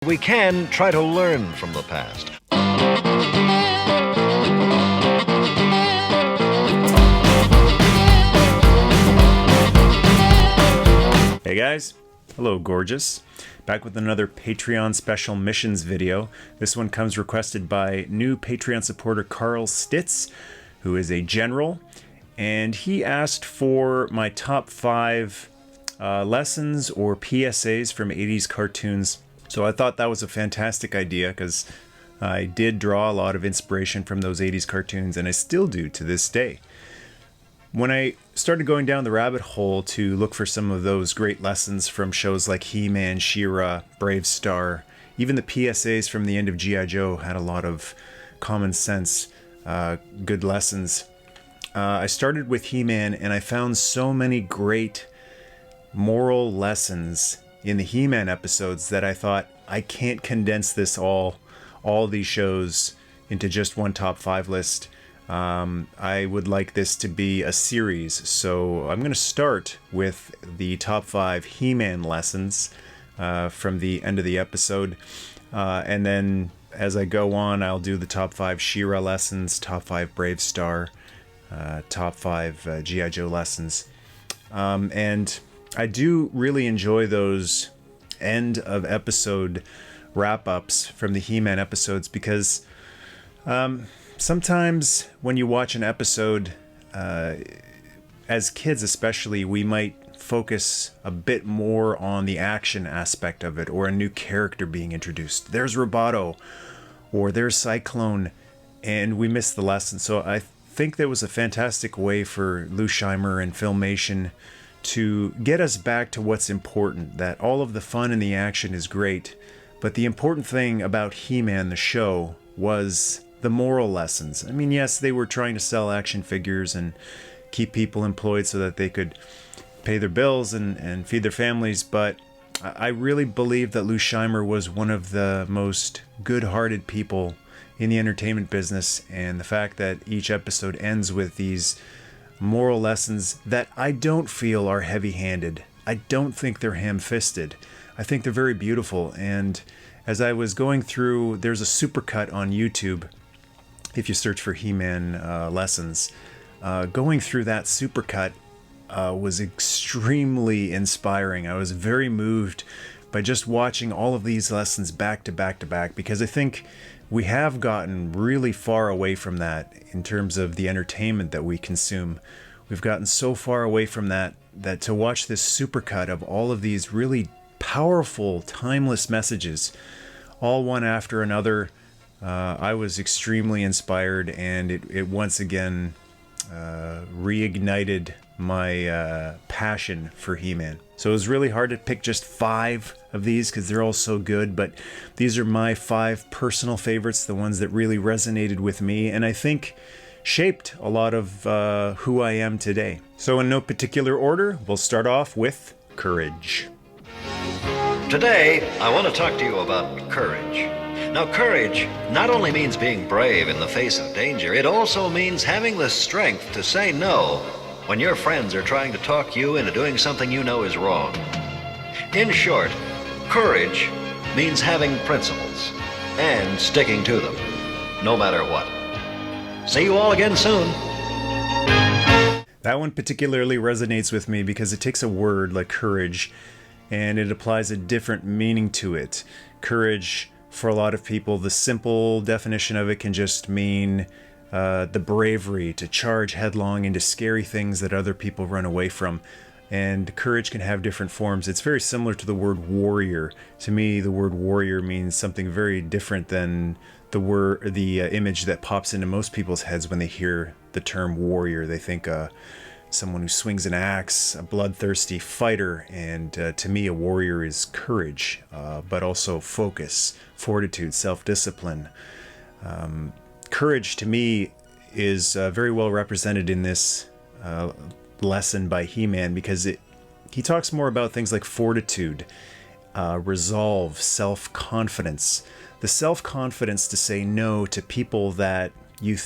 we can try to learn from the past. Hey guys, hello gorgeous. Back with another Patreon special missions video. This one comes requested by new Patreon supporter Carl Stitz, who is a general, and he asked for my top 5 lessons or PSAs from 80s cartoons. So I thought that was a fantastic idea because I did draw a lot of inspiration from those 80s cartoons, and I still do to this day. When I started going down the rabbit hole to look for some of those great lessons from shows like HeMan, She-Ra, Brave Star, even the PSAs from the end of G.I. Joe had a lot of common sense, good lessons. I started with HeMan, and I found so many great moral lessons in the HeMan episodes that I thought, I can't condense this all these shows into just one top 5 list. I would like this to be a series, so I'm going to start with the top 5 He-Man lessons from the end of the episode, and then as I go on, I'll do the top 5 She-Ra lessons, top 5 Brave Star, top 5 G.I. Joe lessons, and I do really enjoy those end of episode wrap-ups from the He-Man episodes because sometimes when you watch an episode, as kids especially, we might focus a bit more on the action aspect of it, or a new character being introduced. There's Roboto, or there's Cyclone, and we miss the lesson. So I think that was a fantastic way for Lou Scheimer and Filmation to get us back to what's important, that all of the fun and the action is great, but the important thing about He-Man, the show, was the moral lessons. I mean, yes, they were trying to sell action figures and keep people employed so that they could pay their bills and feed their families, but I really believe that Lou Scheimer was one of the most good-hearted people in the entertainment business, and the fact that each episode ends with these moral lessons that I don't feel are heavy-handed. I don't think they're ham-fisted. I think they're very beautiful, and as I was going through, there's a supercut on YouTube if you search for He-Man lessons. Going through that supercut was extremely inspiring. I was very moved by just watching all of these lessons back to back to back, because I think we have gotten really far away from that in terms of the entertainment that we consume. We've gotten so far away from that to watch this supercut of all of these really powerful, timeless messages, all one after another, I was extremely inspired, and it once again reignited my passion for He-Man. So it was really hard to pick just 5 of these because they're all so good, but these are my 5 personal favorites, the ones that really resonated with me, and I think shaped a lot of who I am today. So in no particular order, we'll start off with courage. Today, I want to talk to you about courage. Now, courage not only means being brave in the face of danger, it also means having the strength to say no when your friends are trying to talk you into doing something you know is wrong. In short, courage means having principles and sticking to them, no matter what. See you all again soon. That one particularly resonates with me because it takes a word like courage and it applies a different meaning to it. Courage, for a lot of people, the simple definition of it can just mean the bravery to charge headlong into scary things that other people run away from. And courage can have different forms. It's very similar to the word warrior. To me, the word warrior means something very different than the image that pops into most people's heads when they hear the term warrior. They think someone who swings an axe, a bloodthirsty fighter, and to me a warrior is courage, but also focus, fortitude, self-discipline. Courage to me is very well represented in this lesson by He-Man, because he talks more about things like fortitude, resolve, self-confidence. The self-confidence to say no to people that you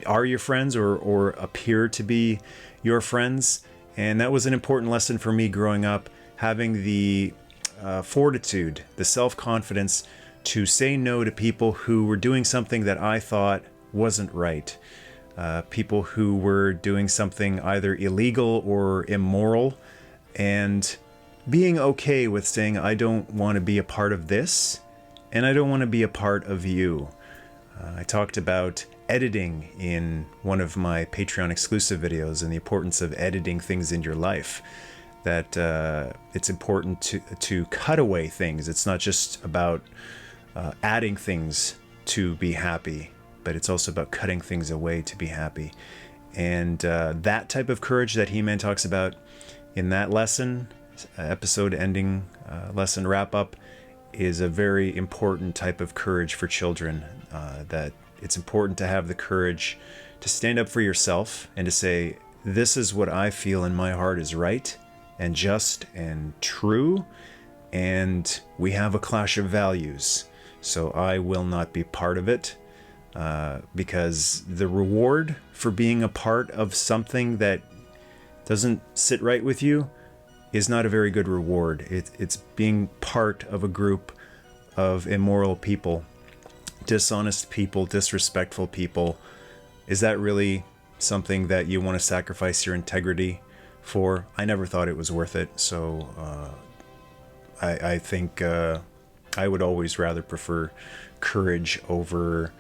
are your friends or appear to be your friends. And that was an important lesson for me growing up, having the fortitude, the self-confidence to say no to people who were doing something that I thought wasn't right. People who were doing something either illegal or immoral, and being okay with saying, I don't want to be a part of this, and I don't want to be a part of you. I talked about editing in one of my Patreon exclusive videos and the importance of editing things in your life. That it's important to cut away things. It's not just about adding things to be happy, but it's also about cutting things away to be happy. And that type of courage that HeMan talks about in that lesson, episode ending lesson wrap up, is a very important type of courage for children. That it's important to have the courage to stand up for yourself and to say, this is what I feel in my heart is right and just and true, and we have a clash of values, so I will not be part of it, because the reward for being a part of something that doesn't sit right with you is not a very good reward. It's being part of a group of immoral people, dishonest people, disrespectful people. Is that really something that you want to sacrifice your integrity for? I never thought it was worth it, so I think I would always rather prefer courage over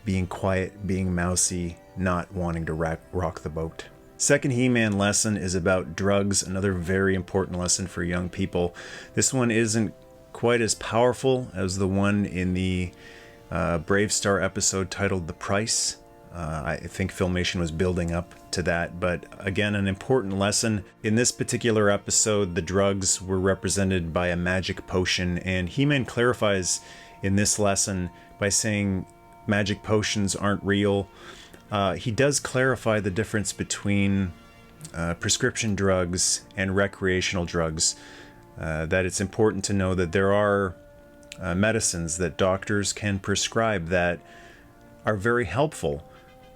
being quiet, being mousy, not wanting to rock the boat. Second HeMan lesson is about drugs, another very important lesson for young people. This one isn't quite as powerful as the one in the Brave Star episode titled The Price. I think Filmation was building up to that, but again, an important lesson. In this particular episode, the drugs were represented by a magic potion, and HeMan clarifies in this lesson by saying magic potions aren't real. He does clarify the difference between prescription drugs and recreational drugs, that it's important to know that there are medicines that doctors can prescribe that are very helpful.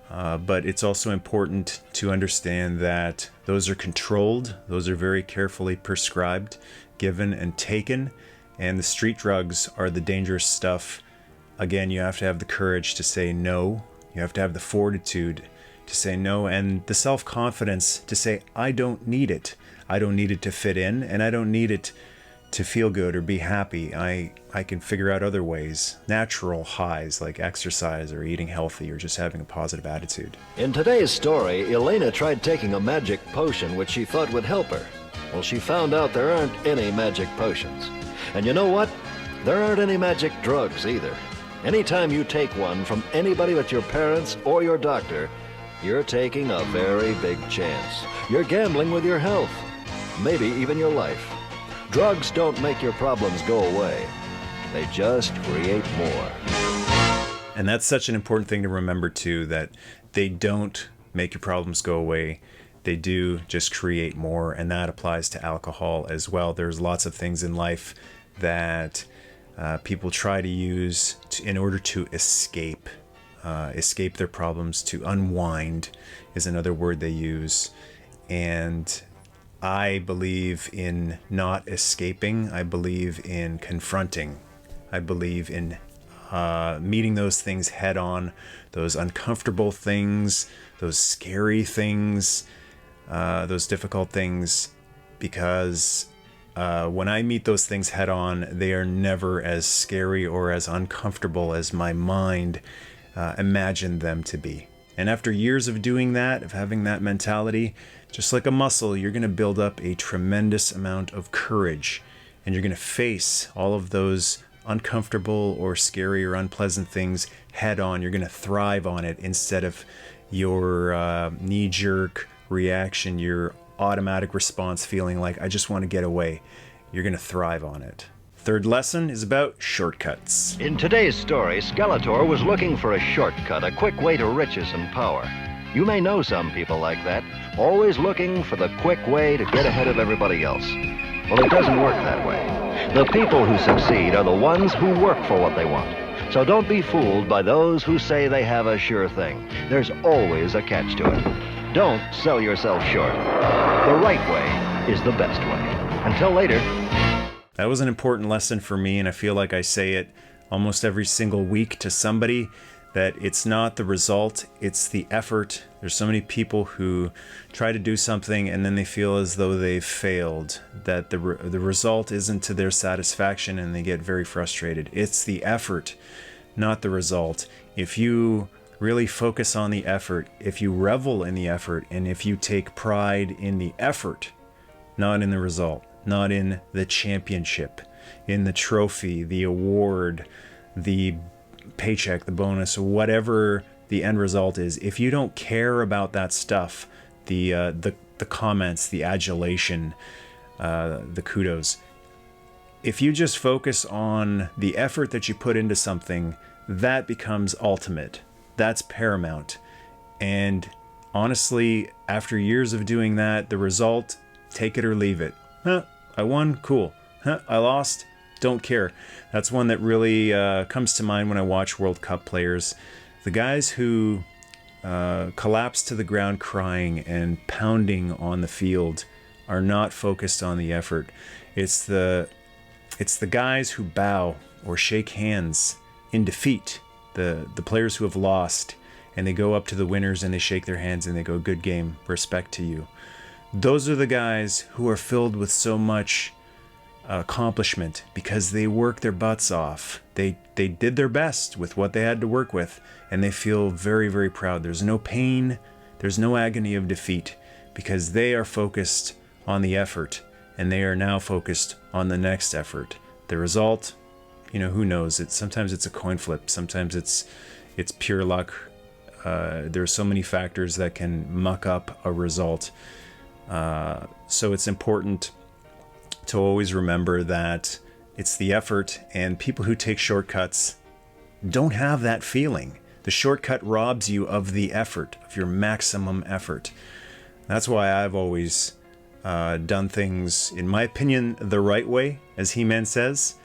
But it's also important to understand that those are controlled, those are very carefully prescribed, given and taken, and the street drugs are the dangerous stuff. Again, you have to have the courage to say no, you have to have the fortitude to say no, and the self-confidence to say, I don't need it. I don't need it to fit in, and I don't need it to feel good or be happy. I can figure out other ways, natural highs like exercise or eating healthy or just having a positive attitude. In today's story, Elena tried taking a magic potion which she thought would help her. Well, she found out there aren't any magic potions. And you know what? There aren't any magic drugs either. Anytime you take one from anybody but your parents or your doctor, you're taking a very big chance. You're gambling with your health, maybe even your life. Drugs don't make your problems go away. They just create more. And that's such an important thing to remember too, that they don't make your problems go away. They do just create more, and that applies to alcohol as well. There's lots of things in life that people try to use in order to escape their problems, to unwind is another word they use. And I believe in not escaping. I believe in confronting. I believe in meeting those things head on, those uncomfortable things, those scary things, those difficult things, because when I meet those things head on, they are never as scary or as uncomfortable as my mind imagined them to be. And after years of doing that, of having that mentality, just like a muscle, you're going to build up a tremendous amount of courage, and you're going to face all of those uncomfortable or scary or unpleasant things head on. You're going to thrive on it instead of your knee-jerk reaction, your automatic response feeling like, I just want to get away. You're going to thrive on it. Third lesson is about shortcuts. In today's story, Skeletor was looking for a shortcut, a quick way to riches and power. You may know some people like that, always looking for the quick way to get ahead of everybody else. Well, it doesn't work that way. The people who succeed are the ones who work for what they want. So don't be fooled by those who say they have a sure thing. There's always a catch to it. Don't sell yourself short. The right way is the best way. Until later. That was an important lesson for me, and I feel like I say it almost every single week to somebody, that it's not the result, it's the effort. There's so many people who try to do something and then they feel as though they've failed, that the result isn't to their satisfaction, and they get very frustrated. It's the effort, not the result. If you really focus on the effort, if you revel in the effort, and if you take pride in the effort, not in the result, not in the championship, in the trophy, the award, the paycheck, the bonus, whatever the end result is, if you don't care about that stuff, the comments, the adulation, the kudos, if you just focus on the effort that you put into something, that becomes ultimate. That's paramount. And honestly, after years of doing that, the result, take it or leave it. I won, cool. I lost, don't care. That's one that really comes to mind when I watch World Cup players. The guys who collapse to the ground crying and pounding on the field are not focused on the effort. It's the guys who bow or shake hands in defeat, the players who have lost, and they go up to the winners and they shake their hands and they go, good game, respect to you. Those are the guys who are filled with so much accomplishment because they work their butts off. They did their best with what they had to work with, and they feel very, very proud. There's no pain, there's no agony of defeat, because they are focused on the effort, and they are now focused on the next effort. The result, who knows? Sometimes it's a coin flip, sometimes it's pure luck. There's so many factors that can muck up a result. So it's important to always remember that it's the effort, and people who take shortcuts don't have that feeling. The shortcut robs you of the effort, of your maximum effort. That's why I've always done things, in my opinion, the right way, as HeMan says.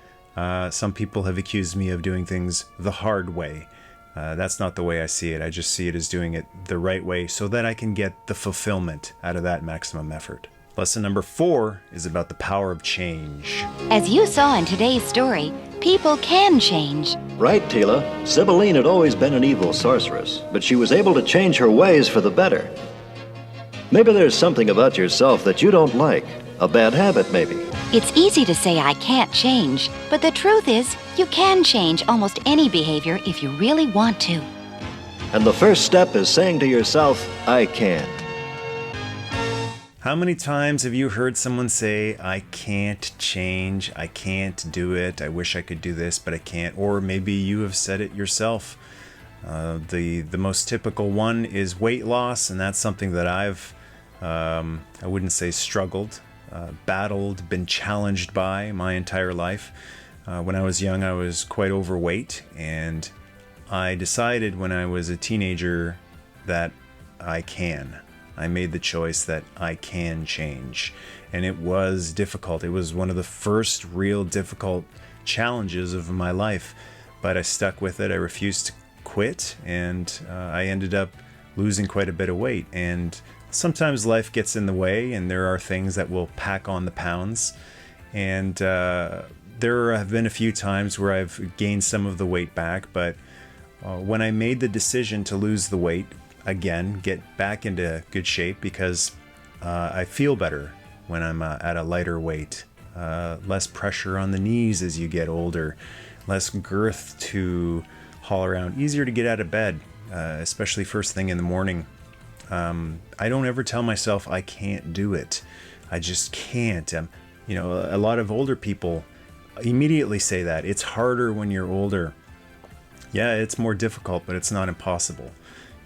Some people have accused me of doing things the hard way. That's not the way I see it. I just see it as doing it the right way so that I can get the fulfillment out of that maximum effort. Lesson number 4 is about the power of change. As you saw in today's story, people can change. Right, Tila. Sibylline had always been an evil sorceress, but she was able to change her ways for the better. Maybe there's something about yourself that you don't like. A bad habit, maybe. It's easy to say I can't change, but the truth is, you can change almost any behavior if you really want to. And the first step is saying to yourself, I can. How many times have you heard someone say, I can't change, I can't do it, I wish I could do this, but I can't? Or maybe you have said it yourself. The most typical one is weight loss, and that's something that I've, I wouldn't say struggled, battled, been challenged by my entire life. When I was young, I was quite overweight, and I decided when I was a teenager that I made the choice that I can change. And it was difficult. It was one of the first real difficult challenges of my life, but I stuck with it. I refused to quit, and I ended up losing quite a bit of weight. And sometimes life gets in the way, and there are things that will pack on the pounds. And there have been a few times where I've gained some of the weight back, but when I made the decision to lose the weight, again, get back into good shape, because I feel better when I'm at a lighter weight. Less pressure on the knees as you get older, less girth to haul around, easier to get out of bed, especially first thing in the morning. I don't ever tell myself I can't do it. I just can't. A lot of older people immediately say that. It's harder when you're older. Yeah, it's more difficult, but it's not impossible.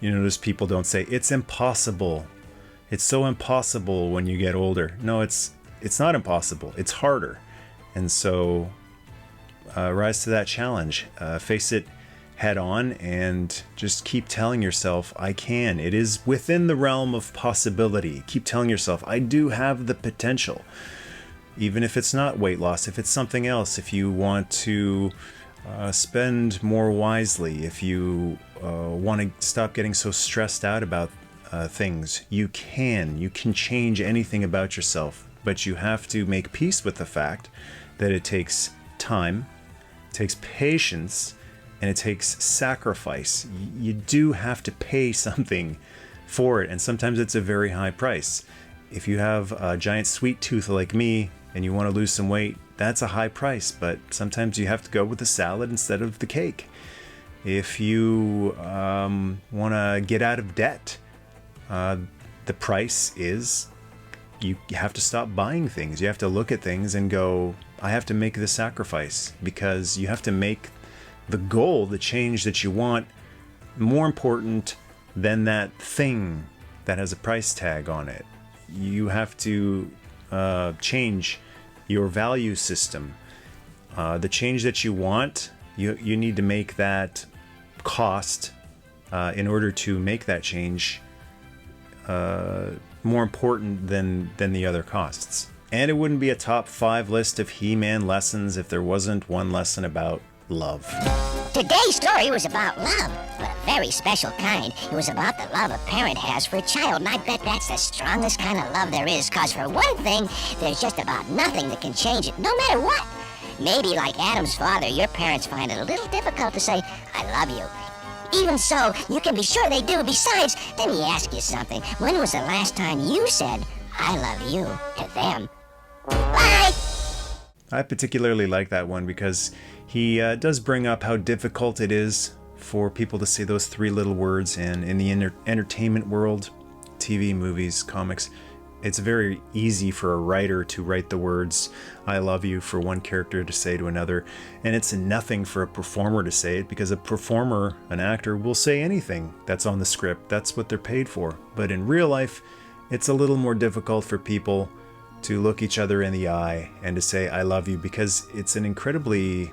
You notice people don't say, it's impossible. It's so impossible when you get older. No, it's not impossible. It's harder. And so rise to that challenge. Face it head on and just keep telling yourself, I can. It is within the realm of possibility. Keep telling yourself, I do have the potential. Even if it's not weight loss, if it's something else, if you want to spend more wisely, if you want to stop getting so stressed out about things, you can change anything about yourself, but you have to make peace with the fact that it takes time, it takes patience, and it takes sacrifice. You do have to pay something for it, and sometimes it's a very high price. If you have a giant sweet tooth like me and you want to lose some weight, that's a high price, but sometimes you have to go with the salad instead of the cake. If you want to get out of debt, the price is you have to stop buying things. You have to look at things and go, I have to make this sacrifice, because you have to make the goal, the change that you want, more important than that thing that has a price tag on it. You have to change your value system. The change that you want, you need to make that cost in order to make that change more important than the other costs. And it wouldn't be a top 5 list of He-Man lessons if there wasn't one lesson about love. Today's story was about love, but a very special kind. It was about the love a parent has for a child, and I bet that's the strongest kind of love there is, cause for one thing, there's just about nothing that can change it, no matter what. Maybe like Adam's father, your parents find it a little difficult to say, I love you. Even so, you can be sure they do. Besides, let me ask you something. When was the last time you said, I love you, to them? Bye! I particularly like that one because he does bring up how difficult it is for people to say those 3 little words, and in the entertainment world, TV, movies, comics, it's very easy for a writer to write the words I love you for one character to say to another, and it's nothing for a performer to say it, because a performer, an actor, will say anything that's on the script. That's what they're paid for. But in real life, it's a little more difficult for people to look each other in the eye and to say I love you, because it's an incredibly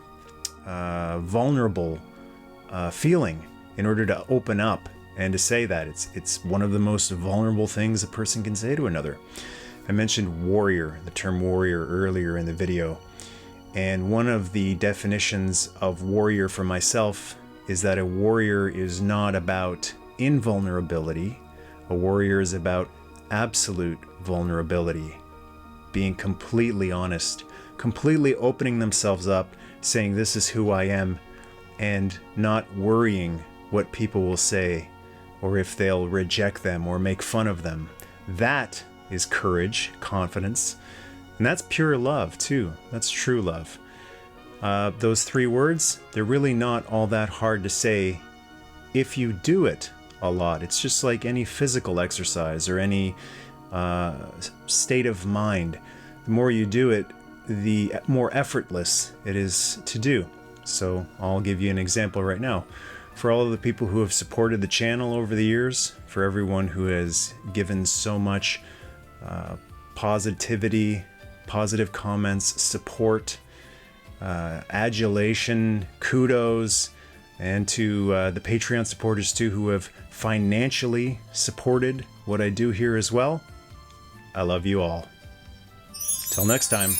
vulnerable feeling in order to open up and to say that. It's one of the most vulnerable things a person can say to another. I mentioned warrior, the term warrior, earlier in the video, and one of the definitions of warrior for myself is that a warrior is not about invulnerability. A warrior is about absolute vulnerability, being completely honest, completely opening themselves up, saying this is who I am, and not worrying what people will say or if they'll reject them or make fun of them. That is courage, confidence, and that's pure love too. That's true love. Those 3 words, they're really not all that hard to say if you do it a lot. It's just like any physical exercise or any state of mind. The more you do it, the more effortless it is to do. So I'll give you an example right now. For all of the people who have supported the channel over the years, for everyone who has given so much positivity, positive comments, support, adulation, kudos, and to the Patreon supporters too, who have financially supported what I do here as well, I love you all. Till next time.